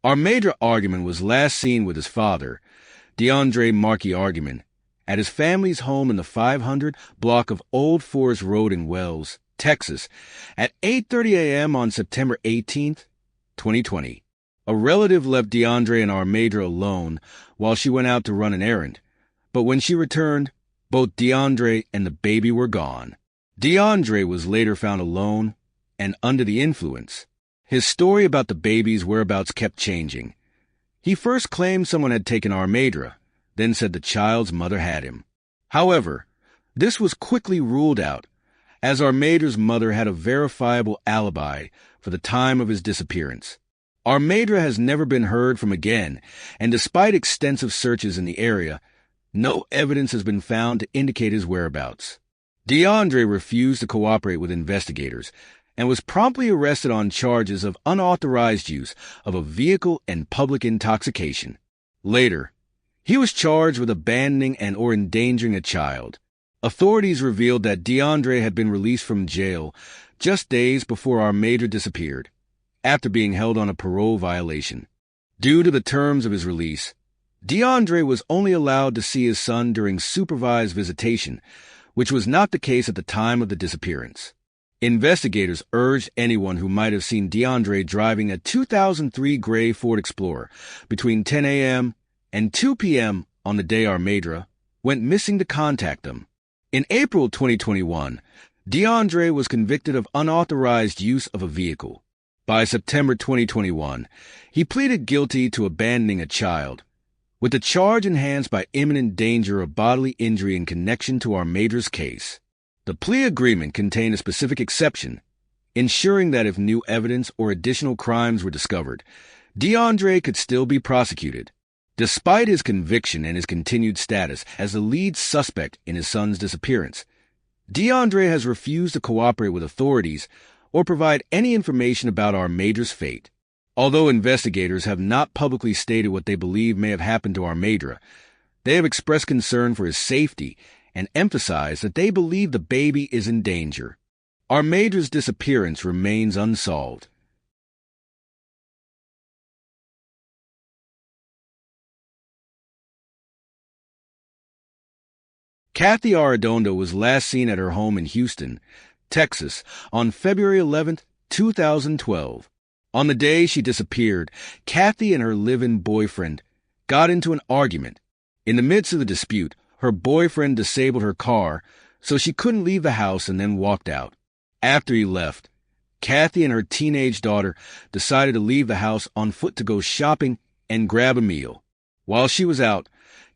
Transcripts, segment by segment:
Armadra was last seen with his father, DeAndre Markey Argument, at his family's home in the 500 block of Old Forest Road in Wells, Texas, at 8:30 a.m. on September 18, 2020. A relative left DeAndre and Armadra alone while she went out to run an errand, but when she returned, both DeAndre and the baby were gone. DeAndre was later found alone and under the influence. His story about the baby's whereabouts kept changing. He first claimed someone had taken Armadra, then said the child's mother had him. However, this was quickly ruled out, as Armadra's mother had a verifiable alibi for the time of his disappearance. Armadra has never been heard from again, and despite extensive searches in the area, no evidence has been found to indicate his whereabouts. DeAndre refused to cooperate with investigators and was promptly arrested on charges of unauthorized use of a vehicle and public intoxication. Later, he was charged with abandoning and/or endangering a child. Authorities revealed that DeAndre had been released from jail just days before Armadra disappeared, after being held on a parole violation. Due to the terms of his release, DeAndre was only allowed to see his son during supervised visitation, which was not the case at the time of the disappearance. Investigators urged anyone who might have seen DeAndre driving a 2003 gray Ford Explorer between 10 a.m. and 2 p.m. on the day Armadra went missing to contact them. In April 2021, DeAndre was convicted of unauthorized use of a vehicle. By September 2021, he pleaded guilty to abandoning a child, with the charge enhanced by imminent danger of bodily injury in connection to Armadra's case. The plea agreement contained a specific exception, ensuring that if new evidence or additional crimes were discovered, DeAndre could still be prosecuted. Despite his conviction and his continued status as the lead suspect in his son's disappearance, DeAndre has refused to cooperate with authorities or provide any information about Armadra's fate. Although investigators have not publicly stated what they believe may have happened to Armadra, they have expressed concern for his safety and emphasized that they believe the baby is in danger. Armadra's disappearance remains unsolved. Kathy Aronda was last seen at her home in Houston, Texas, on February 11, 2012. On the day she disappeared, Kathy and her live-in boyfriend got into an argument. In the midst of the dispute, her boyfriend disabled her car so she couldn't leave the house and then walked out. After he left, Kathy and her teenage daughter decided to leave the house on foot to go shopping and grab a meal. While she was out,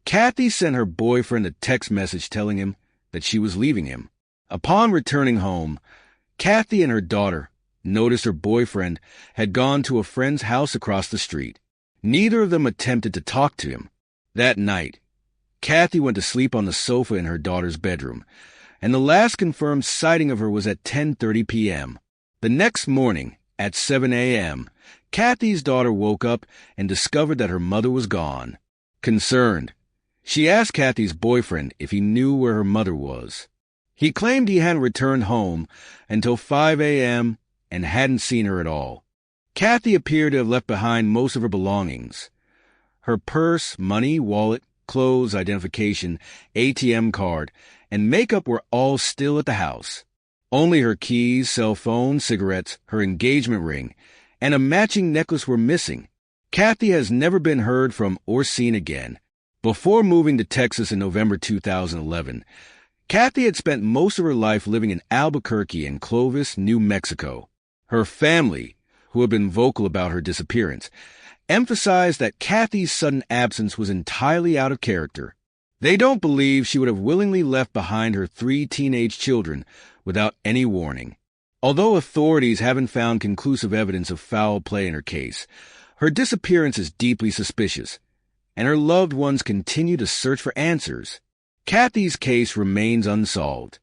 Kathy sent her boyfriend a text message telling him that she was leaving him. Upon returning home, Kathy and her daughter noticed her boyfriend had gone to a friend's house across the street. Neither of them attempted to talk to him. That night, Kathy went to sleep on the sofa in her daughter's bedroom, and the last confirmed sighting of her was at 10:30 p.m. The next morning, at 7 a.m., Kathy's daughter woke up and discovered that her mother was gone. Concerned, she asked Kathy's boyfriend if he knew where her mother was. He claimed he hadn't returned home until 5 a.m. and hadn't seen her at all. Kathy appeared to have left behind most of her belongings. Her purse, money, wallet, clothes, identification, ATM card, and makeup were all still at the house. Only her keys, cell phone, cigarettes, her engagement ring, and a matching necklace were missing. Kathy has never been heard from or seen again. Before moving to Texas in November 2011, Kathy had spent most of her life living in Albuquerque and Clovis, New Mexico. Her family, who had been vocal about her disappearance, emphasized that Kathy's sudden absence was entirely out of character. They don't believe she would have willingly left behind her 3 teenage children without any warning. Although authorities haven't found conclusive evidence of foul play in her case, her disappearance is deeply suspicious, and her loved ones continue to search for answers. Kathy's case remains unsolved.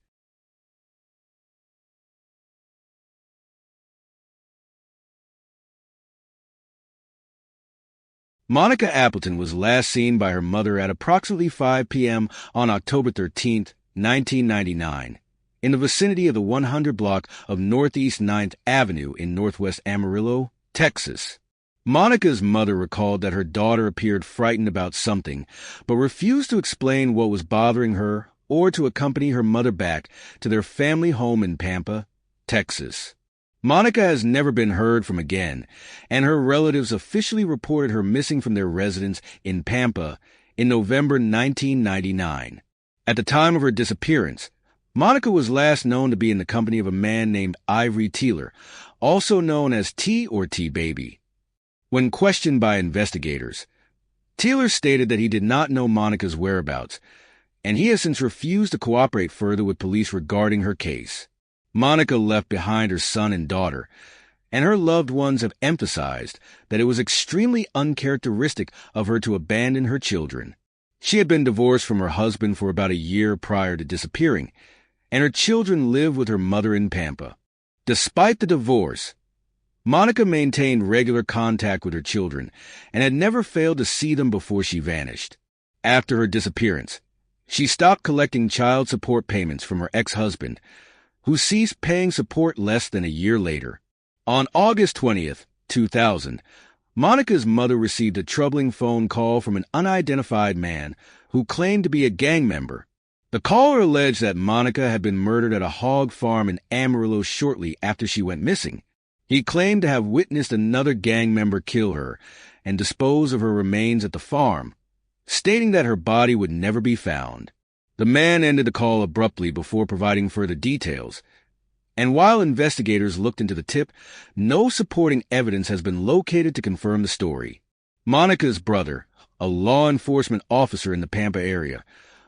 Monica Appleton was last seen by her mother at approximately 5 p.m. on October 13, 1999, in the vicinity of the 100 block of Northeast 9th Avenue in Northwest Amarillo, Texas. Monica's mother recalled that her daughter appeared frightened about something, but refused to explain what was bothering her or to accompany her mother back to their family home in Pampa, Texas. Monica has never been heard from again, and her relatives officially reported her missing from their residence in Pampa in November 1999. At the time of her disappearance, Monica was last known to be in the company of a man named Ivory Teeler, also known as T or T-Baby. When questioned by investigators, Teeler stated that he did not know Monica's whereabouts, and he has since refused to cooperate further with police regarding her case. Monica left behind her son and daughter, and her loved ones have emphasized that it was extremely uncharacteristic of her to abandon her children. She had been divorced from her husband for about a year prior to disappearing, and her children lived with her mother in Pampa. Despite the divorce, Monica maintained regular contact with her children and had never failed to see them before she vanished. After her disappearance, she stopped collecting child support payments from her ex-husband, who ceased paying support less than a year later. On August 20th, 2000, Monica's mother received a troubling phone call from an unidentified man who claimed to be a gang member. The caller alleged that Monica had been murdered at a hog farm in Amarillo shortly after she went missing. He claimed to have witnessed another gang member kill her and dispose of her remains at the farm, stating that her body would never be found. The man ended the call abruptly before providing further details, and while investigators looked into the tip, no supporting evidence has been located to confirm the story. Monica's brother, a law enforcement officer in the Pampa area,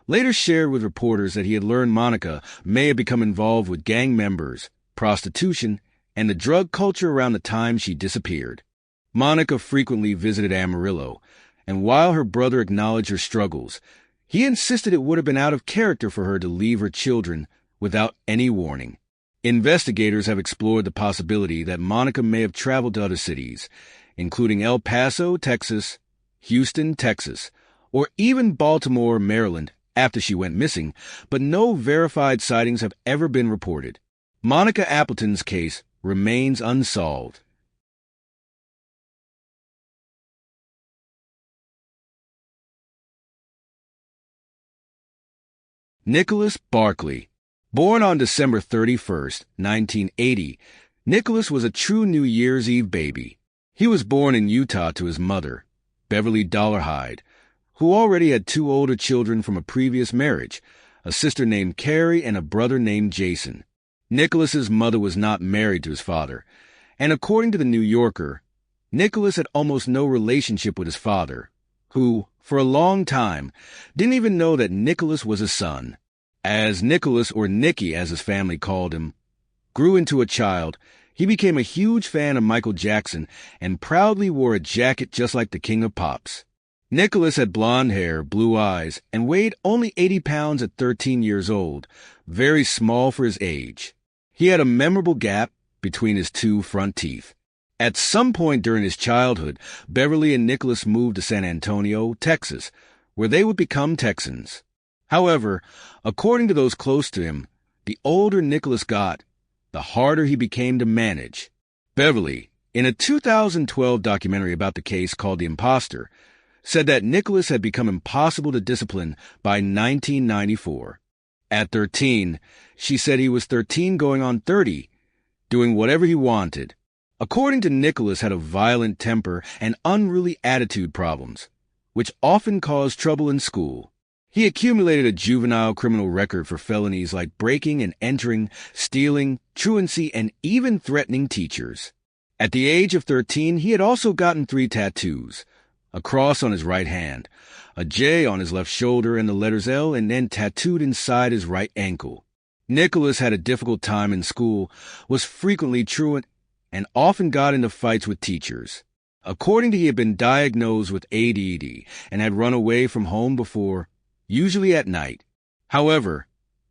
later shared with reporters that he had learned Monica may have become involved with gang members, prostitution, and the drug culture around the time she disappeared. Monica frequently visited Amarillo, and while her brother acknowledged her struggles, he insisted it would have been out of character for her to leave her children without any warning. Investigators have explored the possibility that Monica may have traveled to other cities, including El Paso, Texas, Houston, Texas, or even Baltimore, Maryland, after she went missing, but no verified sightings have ever been reported. Monica Appleton's case remains unsolved. Nicholas Barkley. Born on December 31st, 1980, Nicholas was a true New Year's Eve baby. He was born in Utah to his mother, Beverly Dollarhide, who already had two older children from a previous marriage, a sister named Carrie and a brother named Jason. Nicholas's mother was not married to his father, and according to the New Yorker, Nicholas had almost no relationship with his father, who, for a long time, didn't even know that Nicholas was his son. As Nicholas, or Nicky as his family called him, grew into a child, he became a huge fan of Michael Jackson and proudly wore a jacket just like the King of Pops. Nicholas had blonde hair, blue eyes, and weighed only 80 pounds at 13 years old, very small for his age. He had a memorable gap between his two front teeth. At some point during his childhood, Beverly and Nicholas moved to San Antonio, Texas, where they would become Texans. However, according to those close to him, the older Nicholas got, the harder he became to manage. Beverly, in a 2012 documentary about the case called The Impostor, said that Nicholas had become impossible to discipline by 1994. At 13, she said he was 13 going on 30, doing whatever he wanted. According to Nicholas, had a violent temper and unruly attitude problems, which often caused trouble in school. He accumulated a juvenile criminal record for felonies like breaking and entering, stealing, truancy, and even threatening teachers. At the age of 13, he had also gotten 3 tattoos: a cross on his right hand, a J on his left shoulder, and the letters L, and then tattooed inside his right ankle. Nicholas had a difficult time in school, was frequently truant, and often got into fights with teachers. According to he had been diagnosed with ADD and had run away from home before, usually at night. However,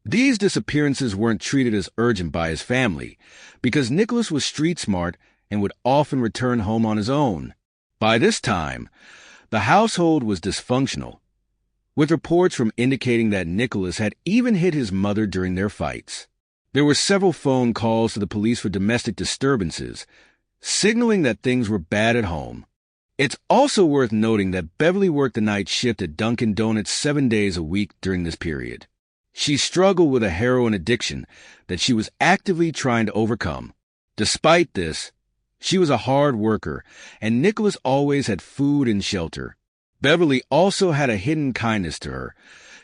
these disappearances weren't treated as urgent by his family because Nicholas was street smart and would often return home on his own. By this time, the household was dysfunctional, with reports from indicating that Nicholas had even hit his mother during their fights. There were several phone calls to the police for domestic disturbances, signaling that things were bad at home. It's also worth noting that Beverly worked the night shift at Dunkin' Donuts 7 days a week during this period. She struggled with a heroin addiction that she was actively trying to overcome. Despite this, she was a hard worker, and Nicholas always had food and shelter. Beverly also had a hidden kindness to her.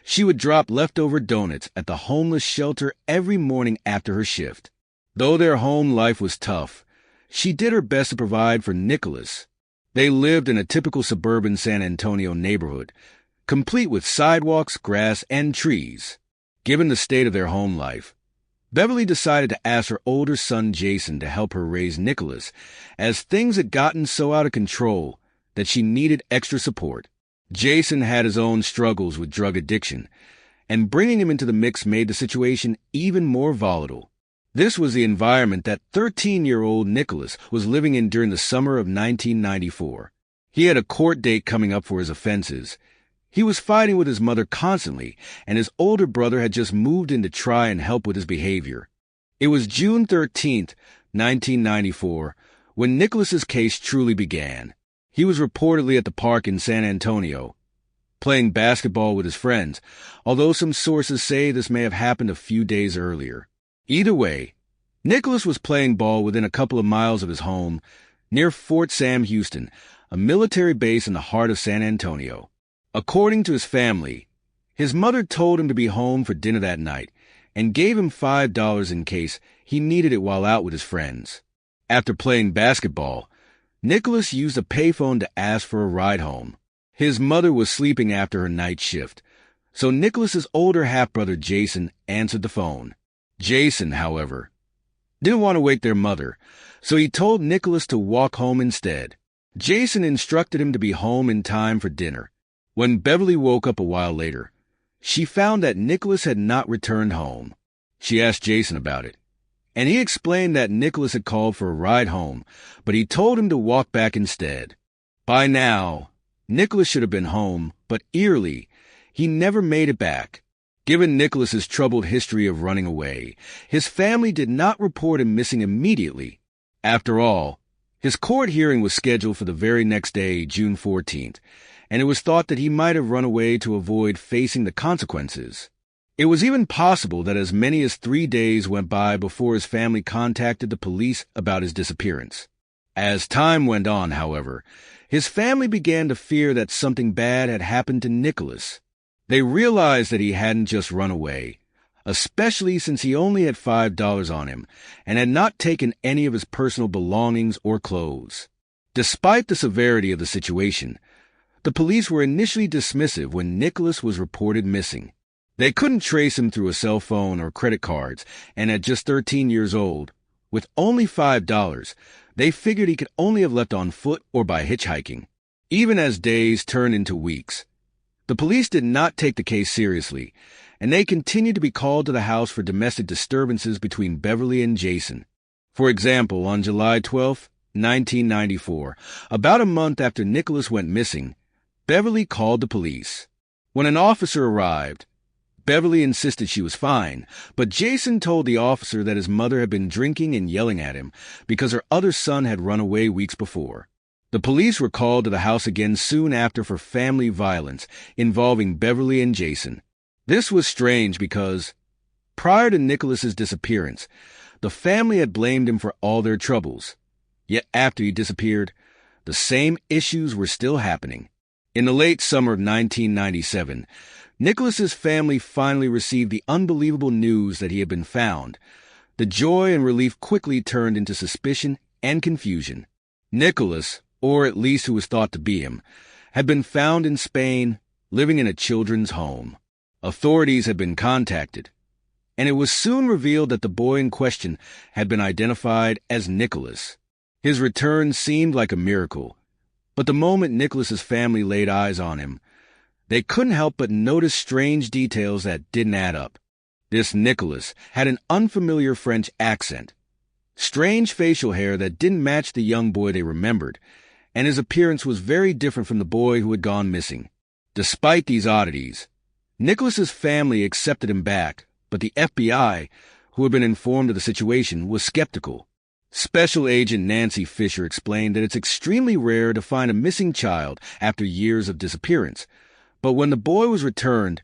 She would drop leftover donuts at the homeless shelter every morning after her shift. Though their home life was tough, she did her best to provide for Nicholas. They lived in a typical suburban San Antonio neighborhood, complete with sidewalks, grass, and trees. Given the state of their home life, Beverly decided to ask her older son Jason to help her raise Nicholas, as things had gotten so out of control that she needed extra support. Jason had his own struggles with drug addiction, and bringing him into the mix made the situation even more volatile. This was the environment that 13-year-old Nicholas was living in during the summer of 1994. He had a court date coming up for his offenses. He was fighting with his mother constantly, and his older brother had just moved in to try and help with his behavior. It was June 13th, 1994, when Nicholas's case truly began. He was reportedly at the park in San Antonio, playing basketball with his friends, although some sources say this may have happened a few days earlier. Either way, Nicholas was playing ball within a couple of miles of his home, near Fort Sam Houston, a military base in the heart of San Antonio. According to his family, his mother told him to be home for dinner that night and gave him $5 in case he needed it while out with his friends. After playing basketball, Nicholas used a payphone to ask for a ride home. His mother was sleeping after her night shift, so Nicholas's older half-brother Jason answered the phone. Jason, however, didn't want to wake their mother, so he told Nicholas to walk home instead. Jason instructed him to be home in time for dinner. When Beverly woke up a while later, she found that Nicholas had not returned home. She asked Jason about it, and he explained that Nicholas had called for a ride home, but he told him to walk back instead. By now, Nicholas should have been home, but eerily, he never made it back. Given Nicholas's troubled history of running away, his family did not report him missing immediately. After all, his court hearing was scheduled for the very next day, June 14th, and it was thought that he might have run away to avoid facing the consequences. It was even possible that as many as 3 days went by before his family contacted the police about his disappearance. As time went on, however, his family began to fear that something bad had happened to Nicholas. They realized that he hadn't just run away, especially since he only had $5 on him and had not taken any of his personal belongings or clothes. Despite the severity of the situation, the police were initially dismissive when Nicholas was reported missing. They couldn't trace him through a cell phone or credit cards, and at just 13 years old, with only $5, they figured he could only have left on foot or by hitchhiking. Even as days turned into weeks, the police did not take the case seriously, and they continued to be called to the house for domestic disturbances between Beverly and Jason. For example, on July 12, 1994, about a month after Nicholas went missing, Beverly called the police. When an officer arrived, Beverly insisted she was fine, but Jason told the officer that his mother had been drinking and yelling at him because her other son had run away weeks before. The police were called to the house again soon after for family violence involving Beverly and Jason. This was strange because, prior to Nicholas's disappearance, the family had blamed him for all their troubles. Yet after he disappeared, the same issues were still happening. In the late summer of 1997, Nicholas's family finally received the unbelievable news that he had been found. The joy and relief quickly turned into suspicion and confusion. Nicholas, or at least who was thought to be him, had been found in Spain, living in a children's home. Authorities had been contacted, and it was soon revealed that the boy in question had been identified as Nicholas. His return seemed like a miracle, but the moment Nicholas's family laid eyes on him, they couldn't help but notice strange details that didn't add up. This Nicholas had an unfamiliar French accent, strange facial hair that didn't match the young boy they remembered, and his appearance was very different from the boy who had gone missing. Despite these oddities, Nicholas's family accepted him back, but the FBI, who had been informed of the situation, was skeptical. Special Agent Nancy Fisher explained that it's extremely rare to find a missing child after years of disappearance. But when the boy was returned,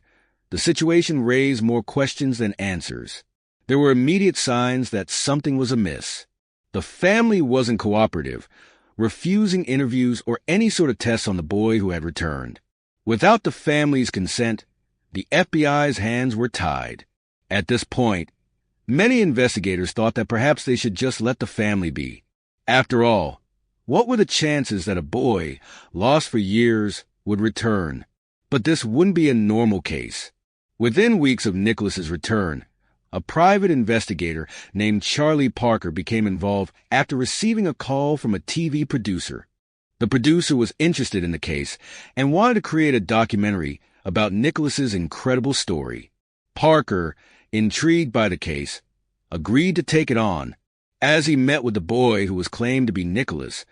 the situation raised more questions than answers. There were immediate signs that something was amiss. The family wasn't cooperative, refusing interviews or any sort of tests on the boy who had returned. Without the family's consent, the FBI's hands were tied. At this point, many investigators thought that perhaps they should just let the family be. After all, what were the chances that a boy, lost for years, would return? But this wouldn't be a normal case. Within weeks of Nicholas's return, a private investigator named Charlie Parker became involved after receiving a call from a TV producer. The producer was interested in the case and wanted to create a documentary about Nicholas's incredible story. Parker, intrigued by the case, agreed to take it on. As he met with the boy who was claimed to be Nicholas,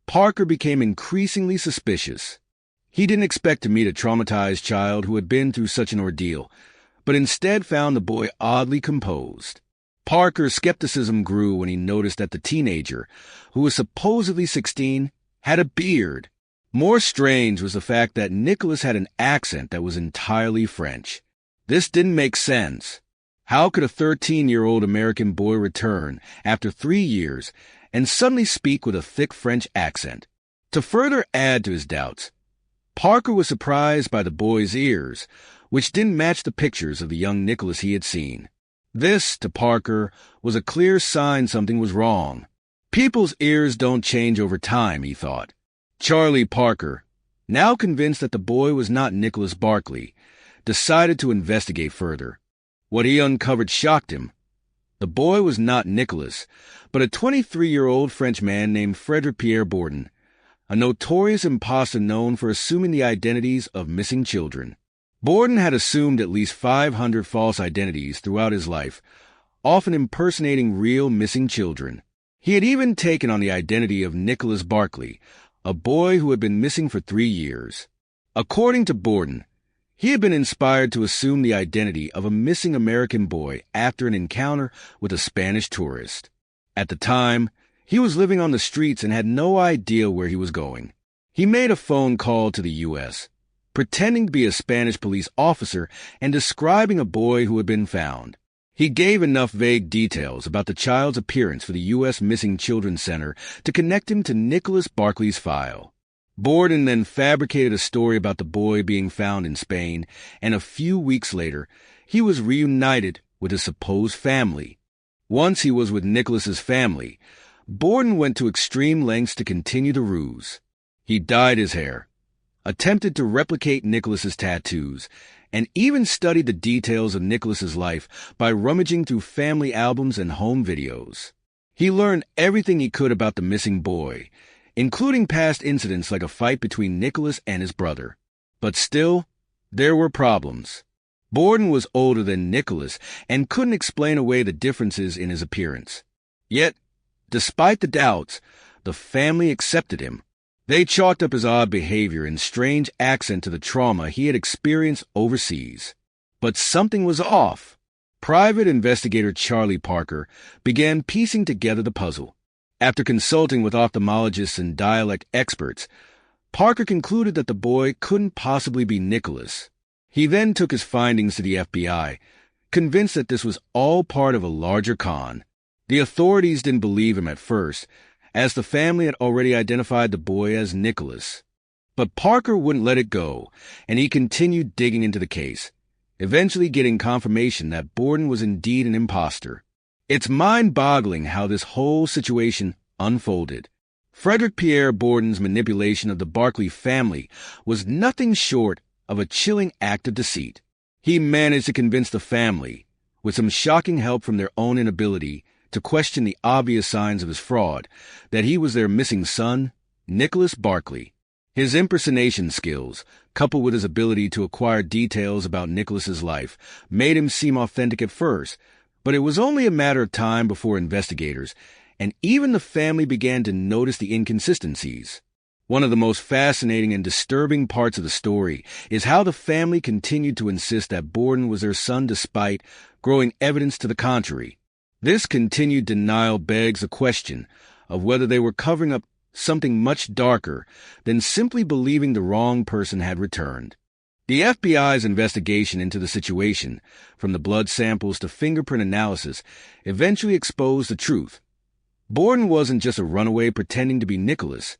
Parker became increasingly suspicious. He didn't expect to meet a traumatized child who had been through such an ordeal, but instead found the boy oddly composed. Parker's skepticism grew when he noticed that the teenager, who was supposedly 16, had a beard. More strange was the fact that Nicholas had an accent that was entirely French. This didn't make sense. How could a 13-year-old American boy return after 3 years and suddenly speak with a thick French accent? To further add to his doubts, Parker was surprised by the boy's ears, which didn't match the pictures of the young Nicholas he had seen. This, to Parker, was a clear sign something was wrong. People's ears don't change over time, he thought. Charlie Parker, now convinced that the boy was not Nicholas Barkley, decided to investigate further. What he uncovered shocked him. The boy was not Nicholas, but a 23-year-old French man named Frederick Pierre Bourdon, a notorious impostor known for assuming the identities of missing children. Bourdon had assumed at least 500 false identities throughout his life, often impersonating real missing children. He had even taken on the identity of Nicholas Barkley, a boy who had been missing for 3 years. According to Bourdon, he had been inspired to assume the identity of a missing American boy after an encounter with a Spanish tourist. At the time, he was living on the streets and had no idea where he was going. He made a phone call to the U.S., pretending to be a Spanish police officer and describing a boy who had been found. He gave enough vague details about the child's appearance for the U.S. Missing Children Center to connect him to Nicholas Barkley's file. Bourdon then fabricated a story about the boy being found in Spain, and a few weeks later, he was reunited with his supposed family. Once he was with Nicholas's family, Bourdon went to extreme lengths to continue the ruse. He dyed his hair, attempted to replicate Nicholas's tattoos, and even studied the details of Nicholas's life by rummaging through family albums and home videos. He learned everything he could about the missing boy, including past incidents like a fight between Nicholas and his brother. But still, there were problems. Bourdon was older than Nicholas and couldn't explain away the differences in his appearance. Yet, despite the doubts, the family accepted him. They chalked up his odd behavior and strange accent to the trauma he had experienced overseas. But something was off. Private investigator Charlie Parker began piecing together the puzzle. After consulting with ophthalmologists and dialect experts, Parker concluded that the boy couldn't possibly be Nicholas. He then took his findings to the FBI, convinced that this was all part of a larger con. The authorities didn't believe him at first, as the family had already identified the boy as Nicholas. But Parker wouldn't let it go, and he continued digging into the case, eventually getting confirmation that Bourdon was indeed an impostor. It's mind-boggling how this whole situation unfolded. Frederick Pierre Bourdon's manipulation of the Barkley family was nothing short of a chilling act of deceit. He managed to convince the family, with some shocking help from their own inability to question the obvious signs of his fraud, that he was their missing son, Nicholas Barkley. His impersonation skills, coupled with his ability to acquire details about Nicholas's life, made him seem authentic at first, but it was only a matter of time before investigators, and even the family, began to notice the inconsistencies. One of the most fascinating and disturbing parts of the story is how the family continued to insist that Bourdon was their son despite growing evidence to the contrary. This continued denial begs the question of whether they were covering up something much darker than simply believing the wrong person had returned. The FBI's investigation into the situation, from the blood samples to fingerprint analysis, eventually exposed the truth. Borden wasn't just a runaway pretending to be Nicholas.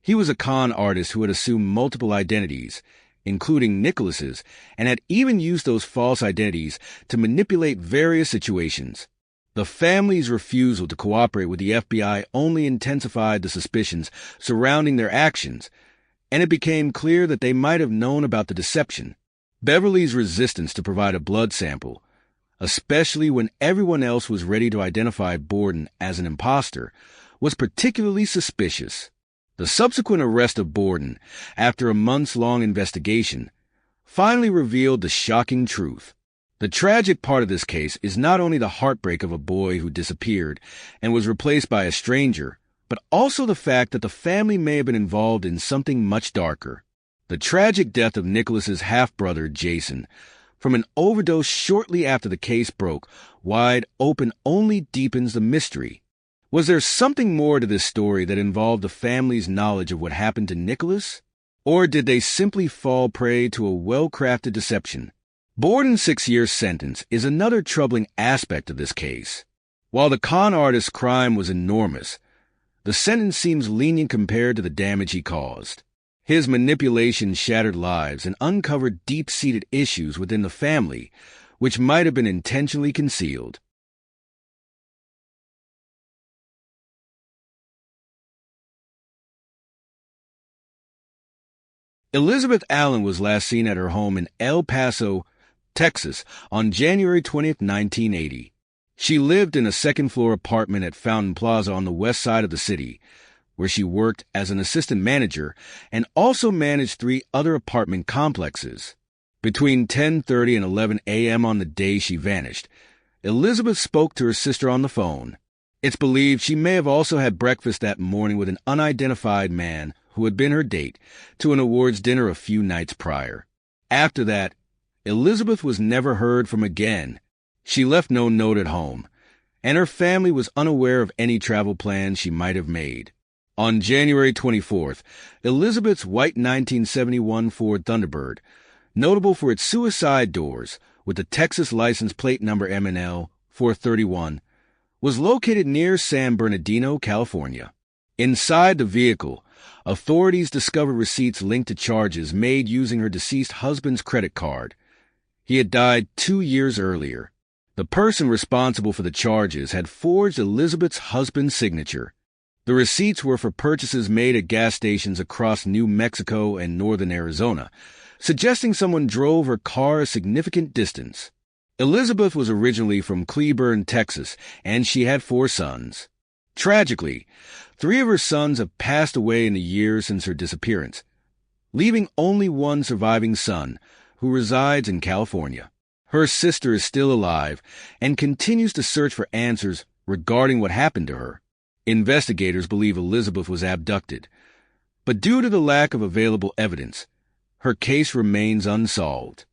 He was a con artist who had assumed multiple identities, including Nicholas's, and had even used those false identities to manipulate various situations. The family's refusal to cooperate with the FBI only intensified the suspicions surrounding their actions, and it became clear that they might have known about the deception. Beverly's resistance to provide a blood sample, especially when everyone else was ready to identify Borden as an impostor, was particularly suspicious. The subsequent arrest of Borden, after a months-long investigation, finally revealed the shocking truth. The tragic part of this case is not only the heartbreak of a boy who disappeared and was replaced by a stranger, but also the fact that the family may have been involved in something much darker. The tragic death of Nicholas's half-brother, Jason, from an overdose shortly after the case broke wide open only deepens the mystery. Was there something more to this story that involved the family's knowledge of what happened to Nicholas? Or did they simply fall prey to a well-crafted deception? Borden's 6-year sentence is another troubling aspect of this case. While the con artist's crime was enormous, the sentence seems lenient compared to the damage he caused. His manipulation shattered lives and uncovered deep-seated issues within the family, which might have been intentionally concealed. Elizabeth Allen was last seen at her home in El Paso, Texas, on January 20, 1980. She lived in a second-floor apartment at Fountain Plaza on the west side of the city, where she worked as an assistant manager and also managed 3 other apartment complexes. Between 10:30 and 11 a.m. on the day she vanished, Elizabeth spoke to her sister on the phone. It's believed she may have also had breakfast that morning with an unidentified man who had been her date to an awards dinner a few nights prior. After that, Elizabeth was never heard from again. She left no note at home, and her family was unaware of any travel plans she might have made. On January 24th, Elizabeth's white 1971 Ford Thunderbird, notable for its suicide doors with the Texas license plate number MNL 431, was located near San Bernardino, California. Inside the vehicle, authorities discovered receipts linked to charges made using her deceased husband's credit card. He had died 2 years earlier. The person responsible for the charges had forged Elizabeth's husband's signature. The receipts were for purchases made at gas stations across New Mexico and northern Arizona, suggesting someone drove her car a significant distance. Elizabeth was originally from Cleburne, Texas, and she had 4 sons. Tragically, 3 of her sons have passed away in the years since her disappearance, leaving only one surviving son, who resides in California. Her sister is still alive and continues to search for answers regarding what happened to her. Investigators believe Elizabeth was abducted, but due to the lack of available evidence, her case remains unsolved.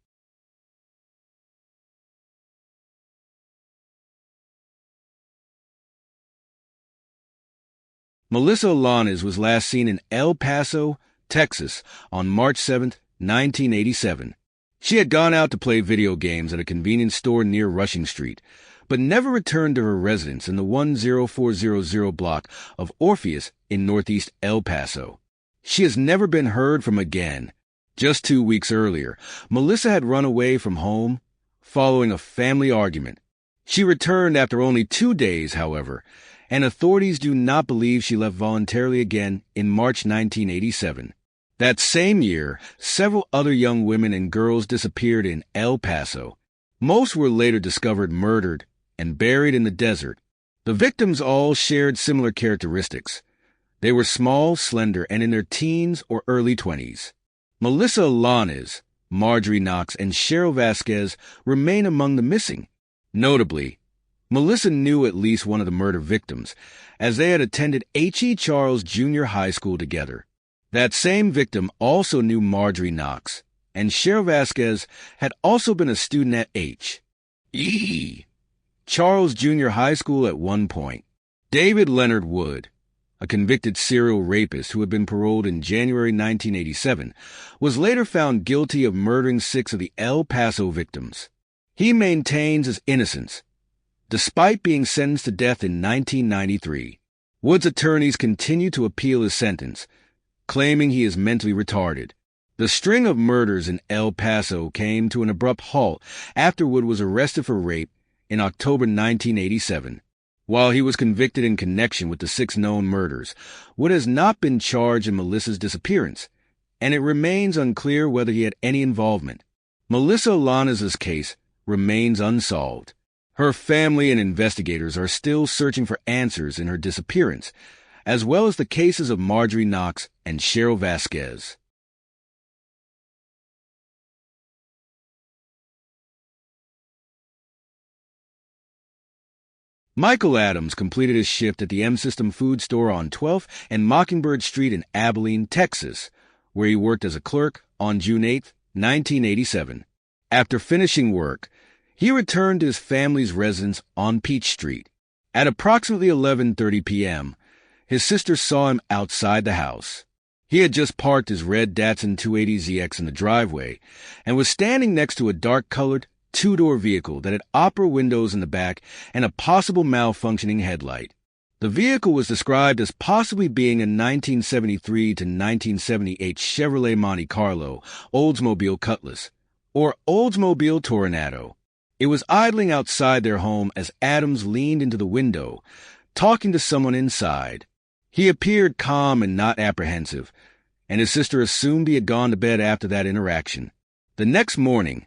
Melissa Alanes was last seen in El Paso, Texas, on March 7, 1987. She had gone out to play video games at a convenience store near Rushing Street, but never returned to her residence in the 10400 block of Orpheus in northeast El Paso. She has never been heard from again. Just 2 weeks earlier, Melissa had run away from home following a family argument. She returned after only 2 days, however, and authorities do not believe she left voluntarily again in March 1987. That same year, several other young women and girls disappeared in El Paso. Most were later discovered murdered and buried in the desert. The victims all shared similar characteristics. They were small, slender, and in their teens or early 20s. Melissa Alanes, Marjorie Knox, and Cheryl Vasquez remain among the missing. Notably, Melissa knew at least one of the murder victims, as they had attended H.E. Charles Junior High School together. That same victim also knew Marjorie Knox, and Cheryl Vasquez had also been a student at H.E. Charles Junior High School at one point. David Leonard Wood, a convicted serial rapist who had been paroled in January 1987, was later found guilty of murdering 6 of the El Paso victims. He maintains his innocence, despite being sentenced to death in 1993. Wood's attorneys continue to appeal his sentence, claiming he is mentally retarded. The string of murders in El Paso came to an abrupt halt after Wood was arrested for rape in October 1987. While he was convicted in connection with the 6 known murders, Wood has not been charged in Melissa's disappearance, and it remains unclear whether he had any involvement. Melissa Alanes' case remains unsolved. Her family and investigators are still searching for answers in her disappearance, as well as the cases of Marjorie Knox and Cheryl Vasquez. Michael Adams completed his shift at the M-System food store on 12th and Mockingbird Street in Abilene, Texas, where he worked as a clerk on June 8, 1987. After finishing work, he returned to his family's residence on Peach Street. At approximately 11:30 p.m., his sister saw him outside the house. He had just parked his red Datsun 280ZX in the driveway and was standing next to a dark-colored, 2-door vehicle that had opera windows in the back and a possible malfunctioning headlight. The vehicle was described as possibly being a 1973 to 1978 Chevrolet Monte Carlo Oldsmobile Cutlass or Oldsmobile Toronado. It was idling outside their home as Adams leaned into the window, talking to someone inside. He appeared calm and not apprehensive, and his sister assumed he had gone to bed after that interaction. The next morning,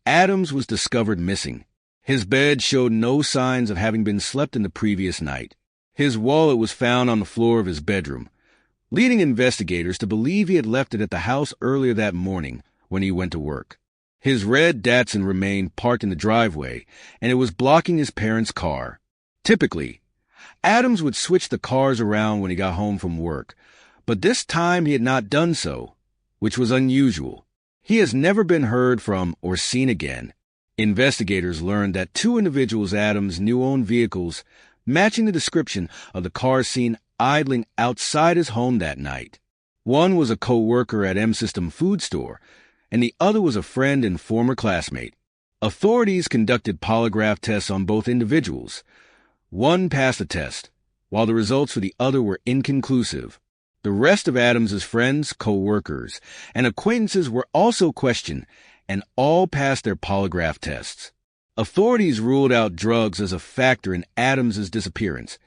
Adams was discovered missing. His bed showed no signs of having been slept in the previous night. His wallet was found on the floor of his bedroom, leading investigators to believe he had left it at the house earlier that morning when he went to work. His red Datsun remained parked in the driveway, and it was blocking his parents' car. Typically, Adams would switch the cars around when he got home from work, but this time he had not done so, which was unusual. He has never been heard from or seen again. Investigators learned that 2 individuals Adams knew owned vehicles matching the description of the car seen idling outside his home that night. One was a co-worker at M-System food store, and the other was a friend and former classmate. Authorities conducted polygraph tests on both individuals. One passed the test, while the results for the other were inconclusive. The rest of Adams's friends, co-workers, and acquaintances were also questioned, and all passed their polygraph tests. Authorities ruled out drugs as a factor in Adams's disappearance,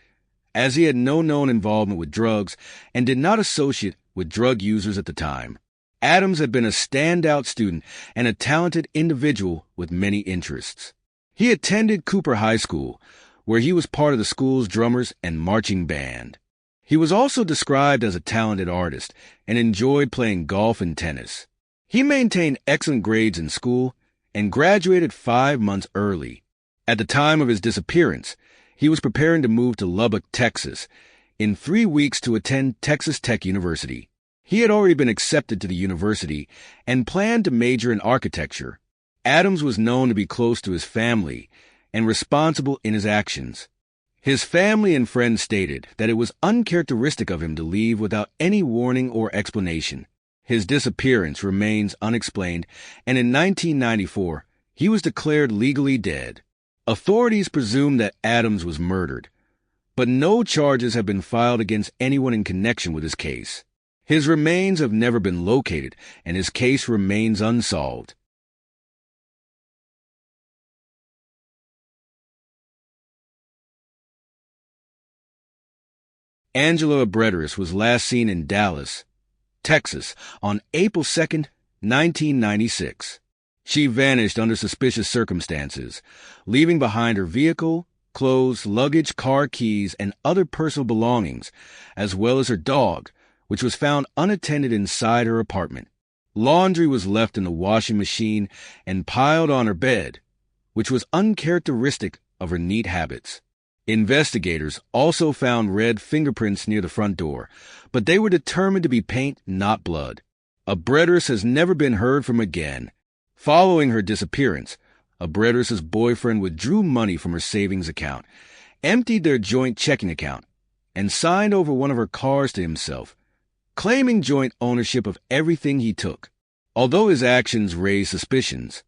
as he had no known involvement with drugs and did not associate with drug users at the time. Adams had been a standout student and a talented individual with many interests. He attended Cooper High School, where he was part of the school's drummers and marching band. He was also described as a talented artist and enjoyed playing golf and tennis. He maintained excellent grades in school and graduated 5 months early. At the time of his disappearance, he was preparing to move to Lubbock, Texas, in 3 weeks to attend Texas Tech University. He had already been accepted to the university and planned to major in architecture. Adams was known to be close to his family and responsible in his actions. His family and friends stated that it was uncharacteristic of him to leave without any warning or explanation. His disappearance remains unexplained, and in 1994, he was declared legally dead. Authorities presume that Adams was murdered, but no charges have been filed against anyone in connection with his case. His remains have never been located, and his case remains unsolved. Angelo Abus was last seen in Dallas, Texas, on April 2, 1996. She vanished under suspicious circumstances, leaving behind her vehicle, clothes, luggage, car keys, and other personal belongings, as well as her dog, which was found unattended inside her apartment. Laundry was left in the washing machine and piled on her bed, which was uncharacteristic of her neat habits. Investigators also found red fingerprints near the front door, but they were determined to be paint, not blood. Abus has never been heard from again. Following her disappearance, Abredras' boyfriend withdrew money from her savings account, emptied their joint checking account, and signed over one of her cars to himself, claiming joint ownership of everything he took. Although his actions raised suspicions,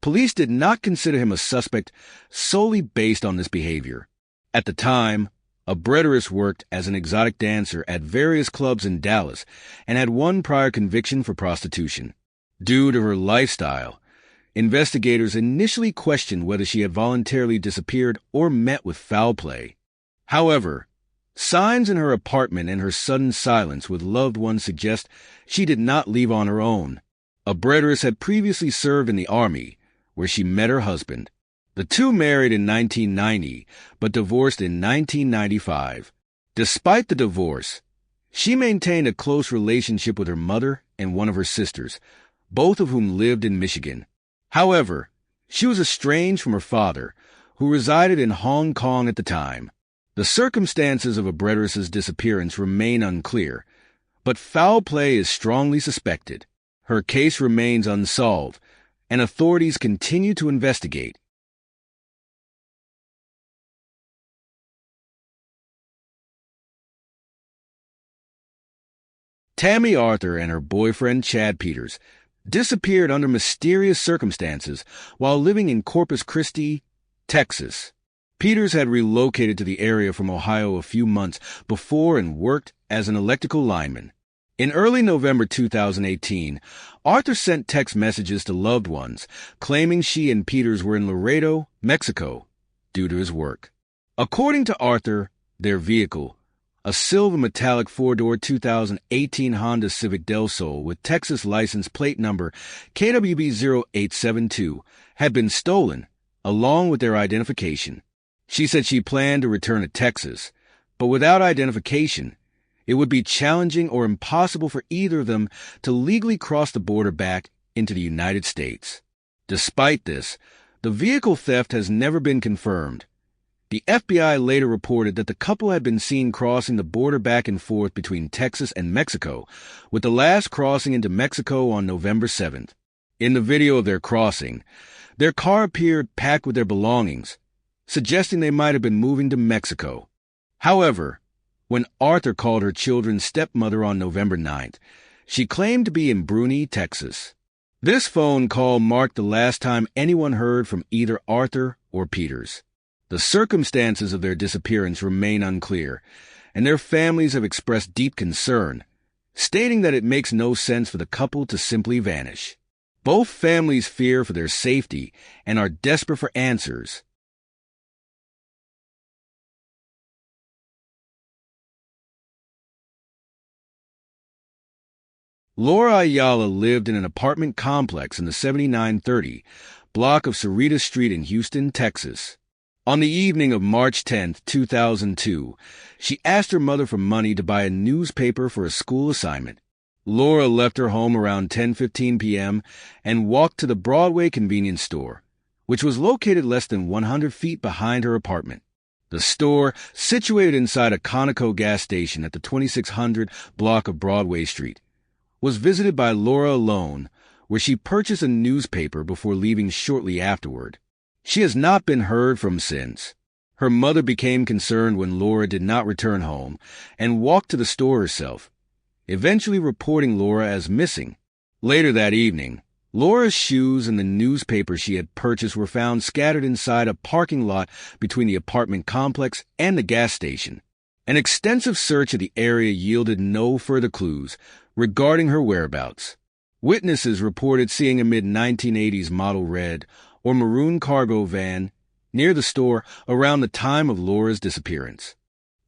police did not consider him a suspect solely based on this behavior. At the time, Abredras worked as an exotic dancer at various clubs in Dallas and had one prior conviction for prostitution. Due to her lifestyle, investigators initially questioned whether she had voluntarily disappeared or met with foul play. However, signs in her apartment and her sudden silence with loved ones suggest she did not leave on her own. Abredras had previously served in the Army, where she met her husband. The two married in 1990, but divorced in 1995. Despite the divorce, she maintained a close relationship with her mother and one of her sisters, both of whom lived in Michigan. However, she was estranged from her father, who resided in Hong Kong at the time. The circumstances of Abredras' disappearance remain unclear, but foul play is strongly suspected. Her case remains unsolved, and authorities continue to investigate. Tammy Arthur and her boyfriend Chad Peters disappeared under mysterious circumstances while living in Corpus Christi, Texas. Peters had relocated to the area from Ohio a few months before and worked as an electrical lineman. In early November 2018, Arthur sent text messages to loved ones claiming she and Peters were in Laredo, Mexico, due to his work. According to Arthur, their vehicle, a silver metallic four-door 2018 Honda Civic Del Sol with Texas license plate number KWB0872, had been stolen, along with their identification. She said she planned to return to Texas, but without identification, it would be challenging or impossible for either of them to legally cross the border back into the United States. Despite this, the vehicle theft has never been confirmed. The FBI later reported that the couple had been seen crossing the border back and forth between Texas and Mexico, with the last crossing into Mexico on November 7th. In the video of their crossing, their car appeared packed with their belongings, suggesting they might have been moving to Mexico. However, when Arthur called her children's stepmother on November 9th, she claimed to be in Bruni, Texas. This phone call marked the last time anyone heard from either Arthur or Peters. The circumstances of their disappearance remain unclear, and their families have expressed deep concern, stating that it makes no sense for the couple to simply vanish. Both families fear for their safety and are desperate for answers. Laura Ayala lived in an apartment complex in the 7930 block of Cerritos Street in Houston, Texas. On the evening of March 10, 2002, she asked her mother for money to buy a newspaper for a school assignment. Laura left her home around 10:15 p.m. and walked to the Broadway convenience store, which was located less than 100 feet behind her apartment. The store, situated inside a Conoco gas station at the 2600 block of Broadway Street, was visited by Laura alone, where she purchased a newspaper before leaving shortly afterward. She has not been heard from since. Her mother became concerned when Laura did not return home and walked to the store herself, eventually reporting Laura as missing. Later that evening, Laura's shoes and the newspaper she had purchased were found scattered inside a parking lot between the apartment complex and the gas station. An extensive search of the area yielded no further clues regarding her whereabouts. Witnesses reported seeing a mid-1980s model red or maroon cargo van near the store around the time of Laura's disappearance.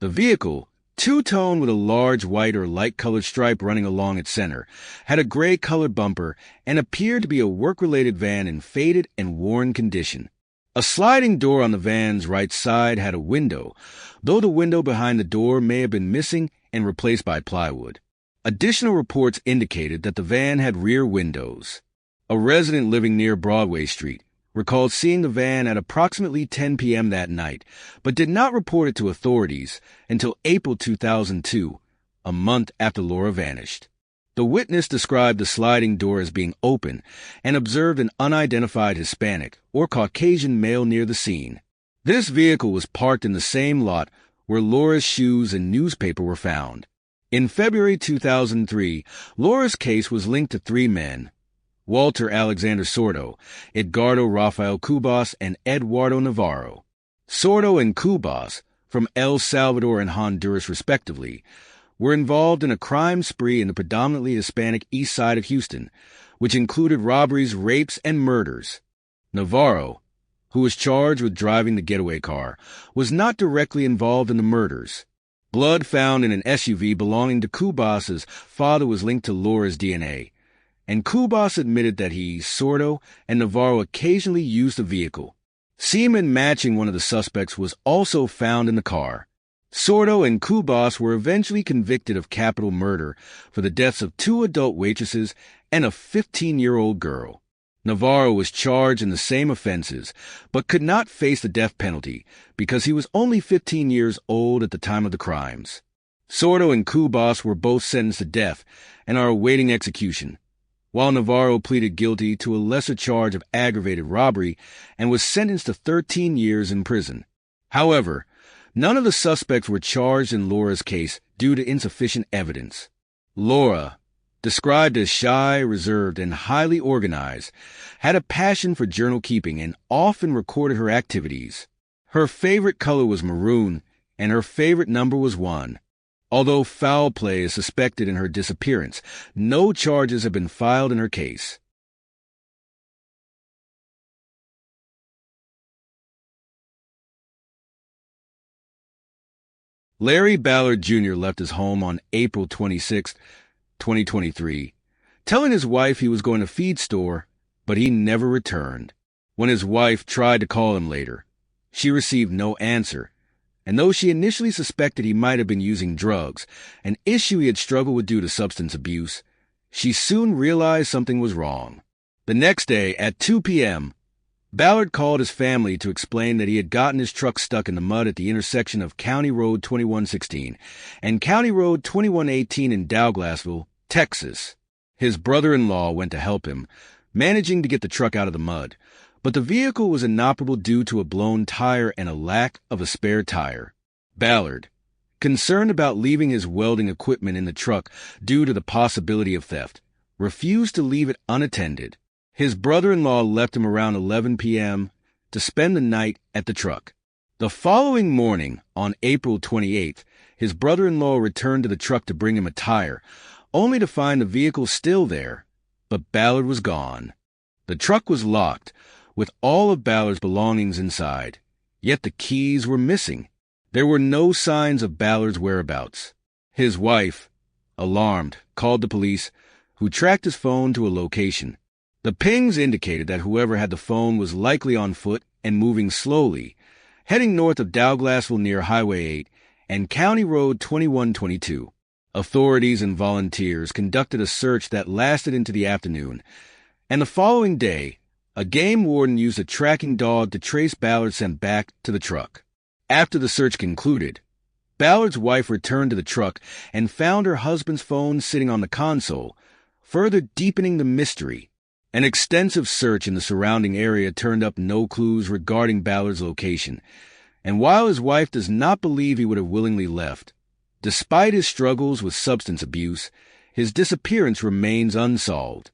The vehicle, two-tone with a large white or light-colored stripe running along its center, had a gray-colored bumper and appeared to be a work-related van in faded and worn condition. A sliding door on the van's right side had a window, though the window behind the door may have been missing and replaced by plywood. Additional reports indicated that the van had rear windows. A resident living near Broadway Street recalled seeing the van at approximately 10 p.m. that night, but did not report it to authorities until April 2002, a month after Laura vanished. The witness described the sliding door as being open and observed an unidentified Hispanic or Caucasian male near the scene. This vehicle was parked in the same lot where Laura's shoes and newspaper were found. In February 2003, Laura's case was linked to three men: Walter Alexander Sordo, Edgardo Rafael Cubas, and Eduardo Navarro. Sordo and Cubas, from El Salvador and Honduras respectively, were involved in a crime spree in the predominantly Hispanic east side of Houston, which included robberies, rapes, and murders. Navarro, who was charged with driving the getaway car, was not directly involved in the murders. Blood found in an SUV belonging to Cubas's father was linked to Laura's DNA, and Cubas admitted that he, Sordo, and Navarro occasionally used the vehicle. Semen matching one of the suspects was also found in the car. Sordo and Cubas were eventually convicted of capital murder for the deaths of two adult waitresses and a 15-year-old girl. Navarro was charged in the same offenses, but could not face the death penalty because he was only 15 years old at the time of the crimes. Sordo and Cubas were both sentenced to death and are awaiting execution, while Navarro pleaded guilty to a lesser charge of aggravated robbery and was sentenced to 13 years in prison. However, none of the suspects were charged in Laura's case due to insufficient evidence. Laura, described as shy, reserved, and highly organized, had a passion for journal keeping and often recorded her activities. Her favorite color was maroon, and her favorite number was 1. Although foul play is suspected in her disappearance, no charges have been filed in her case. Larry Ballard Jr. left his home on April 26, 2023, telling his wife he was going to feed store, but he never returned. When his wife tried to call him later, she received no answer, and though she initially suspected he might have been using drugs, an issue he had struggled with due to substance abuse, she soon realized something was wrong. The next day, at 2 p.m., Ballard called his family to explain that he had gotten his truck stuck in the mud at the intersection of County Road 2116 and County Road 2118 in Douglasville, Texas. His brother-in-law went to help him, managing to get the truck out of the mud, but the vehicle was inoperable due to a blown tire and a lack of a spare tire. Ballard, concerned about leaving his welding equipment in the truck due to the possibility of theft, refused to leave it unattended. His brother-in-law left him around 11 p.m. to spend the night at the truck. The following morning, on April 28th, his brother-in-law returned to the truck to bring him a tire, only to find the vehicle still there, but Ballard was gone. The truck was locked, with all of Ballard's belongings inside, yet the keys were missing. There were no signs of Ballard's whereabouts. His wife, alarmed, called the police, who tracked his phone to a location. The pings indicated that whoever had the phone was likely on foot and moving slowly, heading north of Douglasville near Highway 8 and County Road 2122. Authorities and volunteers conducted a search that lasted into the afternoon, and the following day, a game warden used a tracking dog to trace Ballard sent back to the truck. After the search concluded, Ballard's wife returned to the truck and found her husband's phone sitting on the console, further deepening the mystery. An extensive search in the surrounding area turned up no clues regarding Ballard's location, and while his wife does not believe he would have willingly left, despite his struggles with substance abuse, his disappearance remains unsolved.